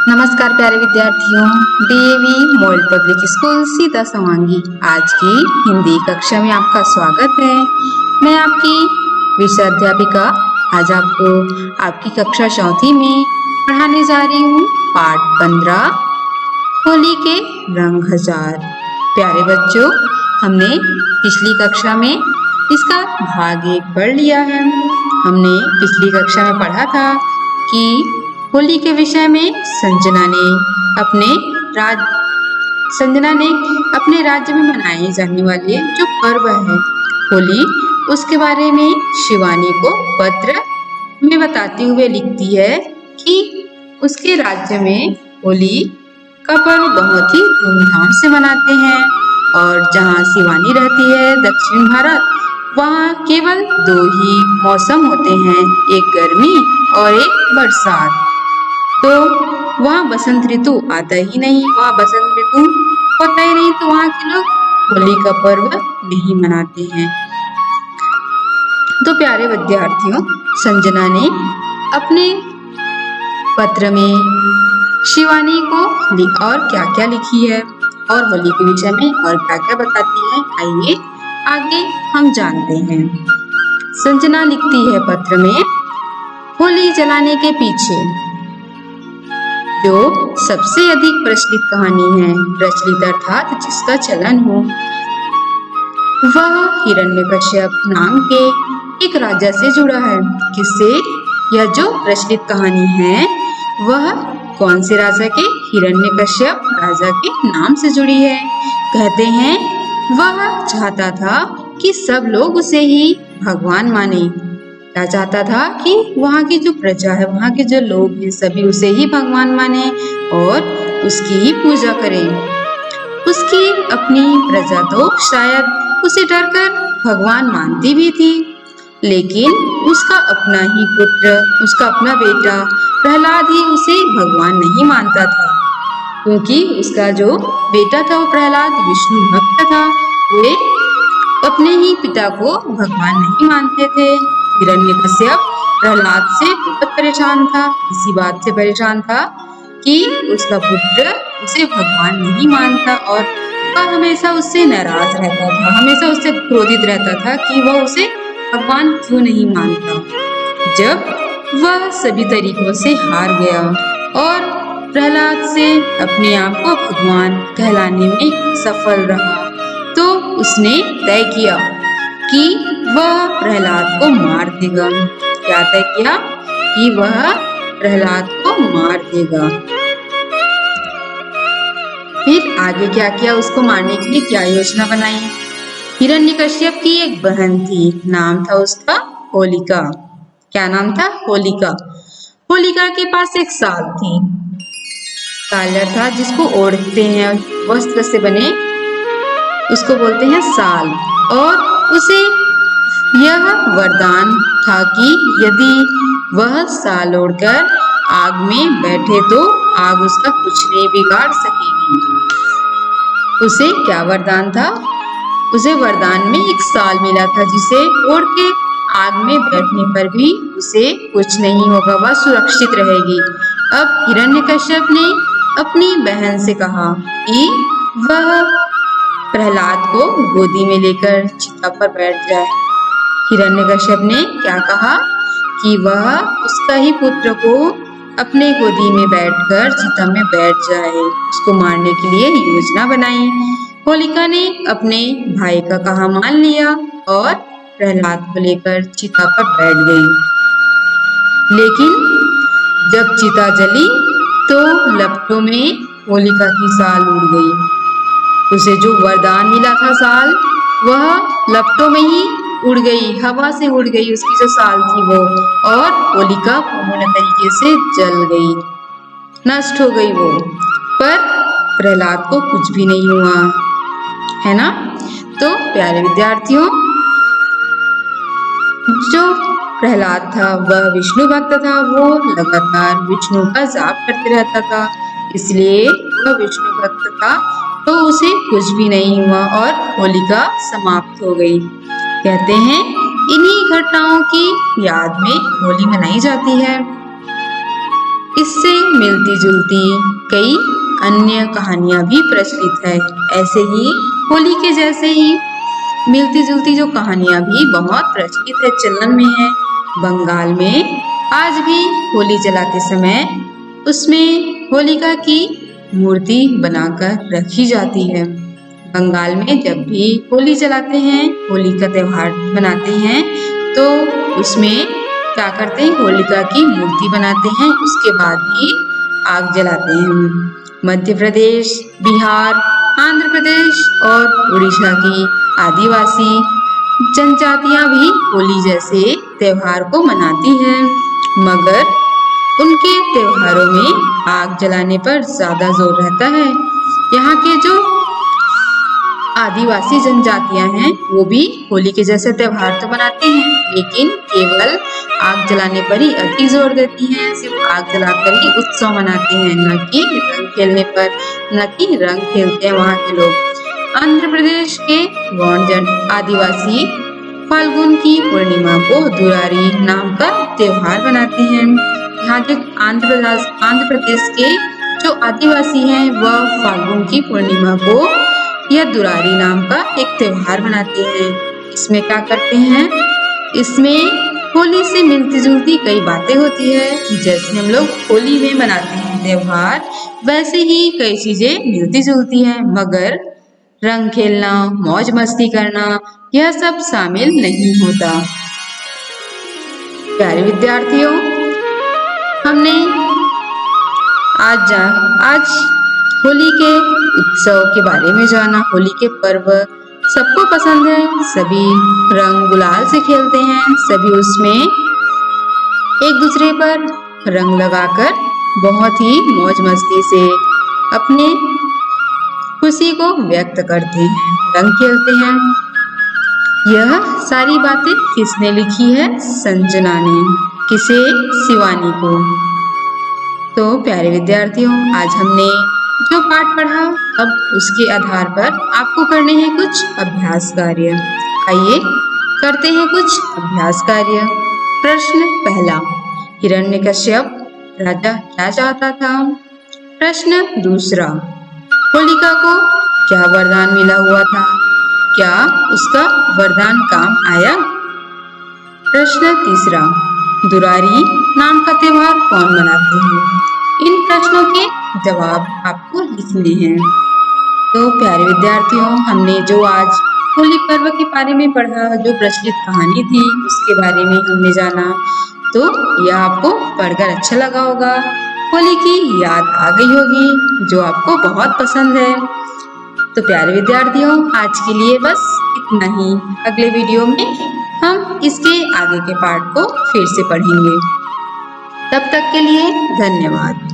नमस्कार प्यारे विद्यार्थियों, DAV model public school Sita समांगी आज की हिंदी कक्षा में आपका स्वागत है। मैं आपकी विषय अध्यापिका आज आपको आपकी कक्षा चौथी में पढ़ाने जा रही हूँ पाठ 15 होली के रंग हजार। प्यारे बच्चों, हमने पिछली कक्षा में इसका भाग 1 पढ़ लिया है। हमने पिछली कक्षा में पढ़ा था कि होली के विषय में संजना ने अपने राज्य में मनाए जाने वाले जो पर्व है होली, उसके बारे में शिवानी को पत्र में बताते हुए लिखती है कि उसके राज्य में होली का पर्व बहुत ही धूमधाम से मनाते हैं और जहाँ शिवानी रहती है दक्षिण भारत, वहाँ केवल 2 ही मौसम होते हैं, एक गर्मी और एक बरसात। तो वहाँ बसंत ऋतु आता ही नहीं, वहाँ बसंत ऋतु होता ही नहीं, तो वहाँ के लोग होली का पर्व नहीं मनाते हैं। तो प्यारे विद्यार्थियों, संजना ने अपने पत्र में शिवानी को और क्या क्या लिखी है और होली के विषय में और क्या क्या बताती है, आइए आगे हम जानते हैं। संजना लिखती है पत्र में, होली जलाने के पीछे जो सबसे अधिक प्रचलित कहानी है, प्रचलित अर्थात जिसका चलन हो, वह हिरण्यकश्यप नाम के एक राजा से जुड़ा है। किससे? यह जो प्रचलित कहानी है वह कौन से राजा के? हिरण्यकश्यप राजा के नाम से जुड़ी है। कहते हैं वह चाहता था कि सब लोग उसे ही भगवान माने। क्या चाहता था? कि वहाँ की जो प्रजा है, वहाँ के जो लोग हैं, सभी उसे ही भगवान माने और उसकी ही पूजा करें। उसकी अपनी प्रजा तो शायद उसे डरकर भगवान मानती भी थी, लेकिन उसका अपना ही पुत्र, उसका अपना बेटा प्रहलाद ही उसे भगवान नहीं मानता था, क्योंकि उसका जो बेटा था वो प्रहलाद विष्णु भक्त था। वे अपने ही पिता को भगवान नहीं मानते थे। हिरण्यकश्यप प्रहलाद से बहुत परेशान था, इसी बात से परेशान था कि उसका पुत्र उसे भगवान नहीं मानता और वह हमेशा उससे नाराज रहता था, हमेशा उससे क्रोधित रहता था कि वह उसे भगवान क्यों नहीं मानता। जब वह सभी तरीकों से हार गया और प्रहलाद से अपने आप को भगवान कहलाने में सफल रहा, तो उसने तय किया कि वह प्रहलाद को मार देगा। क्या तय किया? कि वह प्रहलाद को मार देगा। फिर आगे क्या किया? उसको मारने के लिए क्या योजना बनाई? हिरण्यकश्यप की एक बहन थी, नाम था उसका होलिका। क्या नाम था? होलिका। होलिका के पास एक साल थी, सालर था, जिसको ओढ़ते हैं वस्त्र से बने, उसको बोलते हैं साल। और उसे यह वरदान था कि यदि वह साल ओढ़कर आग में बैठे तो आग उसका कुछ नहीं बिगाड़ सकेगी। उसे क्या वरदान था? उसे वरदान में एक साल मिला था, जिसे ओढ़ के आग में बैठने पर भी उसे कुछ नहीं होगा, वह सुरक्षित रहेगी। अब हिरण्यकश्यप ने अपनी बहन से कहा कि वह प्रहलाद को गोदी में लेकर चिता पर बैठ जाए। हिरण्यकश्यप ने क्या कहा? कि वह उसका ही पुत्र को अपने गोदी में बैठकर चिता में बैठ जाए, उसको मारने के लिए योजना बनाई। होलिका ने अपने भाई का कहा मान लिया और प्रहलाद को लेकर चिता पर बैठ गई। लेकिन जब चिता जली तो लपटों में होलिका की साल उड़ गई। उसे जो वरदान मिला था साल, वह लपटों में ही उड़ गई, हवा से उड़ गई उसकी जो साल थी वो, और होलिका पूर्ण तरीके से जल गई, नष्ट हो गई वो। पर प्रहलाद को कुछ भी नहीं हुआ, है ना। तो प्यारे विद्यार्थियों, जो प्रहलाद था वह विष्णु भक्त था, वो लगातार विष्णु का जाप करते रहता था, इसलिए वह विष्णु भक्त था, तो उसे कुछ भी नहीं हुआ और होलिका समाप्त हो गई। कहते हैं इन्हीं घटनाओं की याद में होली मनाई जाती है। इससे मिलती जुलती कई अन्य कहानियां भी प्रचलित है। ऐसे ही होली के जैसे ही मिलती जुलती जो कहानियां भी बहुत प्रचलित है, चलन में है। बंगाल में आज भी होली जलाते समय उसमें होलिका की मूर्ति बनाकर रखी जाती है। बंगाल में जब भी होली जलाते हैं, होली का त्योहार मनाते हैं, तो उसमें क्या करते हैं, होलिका की मूर्ति बनाते हैं, उसके बाद ही आग जलाते हैं। मध्य प्रदेश, बिहार, आंध्र प्रदेश और उड़ीसा की आदिवासी जनजातियां भी होली जैसे त्योहार को मनाती हैं, मगर उनके त्योहारों में आग जलाने पर ज्यादा जोर रहता है। यहाँ के जो आदिवासी जनजातियां हैं वो भी होली के जैसे त्योहार तो मनाते हैं, लेकिन केवल आग जलाने पर ही अति जोर देती हैं। सिर्फ आग जलाकर ही उत्सव मनाते हैं, न कि रंग खेलने पर, न कि रंग खेलते हैं वहाँ के लोग। आंध्र प्रदेश के गौंड आदिवासी फाल्गुन की पूर्णिमा को दुरारी नाम का त्योहार मनाते हैं। यहाँ जो आंध्र प्रदेश के जो आदिवासी हैं वह फाल्गुन की पूर्णिमा को यह दुरारी नाम का एक त्योहार मनाते हैं। इसमें क्या करते हैं, इसमें होली से मिलती जुलती कई बातें होती है। जैसे हम लोग होली में मनाते हैं त्योहार, वैसे ही कई चीजें मिलती जुलती हैं, मगर रंग खेलना, मौज मस्ती करना यह सब शामिल नहीं होता। प्यारे विद्यार्थियों, हमने आज होली के उत्सव के बारे में जाना। होली के पर्व सबको पसंद है, सभी रंग गुलाल से खेलते हैं, सभी उसमें एक दूसरे पर रंग लगाकर बहुत ही मौज मस्ती से अपने खुशी को व्यक्त करते हैं, रंग खेलते हैं। यह सारी बातें किसने लिखी है? संजना ने। किसे? शिवानी को। तो प्यारे विद्यार्थियों, आज हमने जो पाठ पढ़ा, अब उसके आधार पर आपको करने हैं कुछ अभ्यास कार्य। आइए करते हैं कुछ अभ्यास कार्य। प्रश्न पहला, हिरण्यकश्यप राजा क्या चाहता था? प्रश्न दूसरा, होलिका को क्या वरदान मिला हुआ था? क्या उसका वरदान काम आया? प्रश्न तीसरा, दुरारी नाम का त्योहार कौन मनाते हैं? इन प्रश्नों के जवाब आपको लिखने हैं। तो प्यारे विद्यार्थियों, हमने जो आज होली पर्व के बारे में पढ़ा, जो प्रचलित कहानी थी उसके बारे में हमने जाना, तो यह आपको पढ़कर अच्छा लगा होगा। होली की याद आ गई होगी जो आपको बहुत पसंद है। तो प्यारे विद्यार्थियों, आज के लिए बस इतना ही। अगले वीडियो में हम इसके आगे के पार्ट को फिर से पढ़ेंगे। तब तक के लिए धन्यवाद।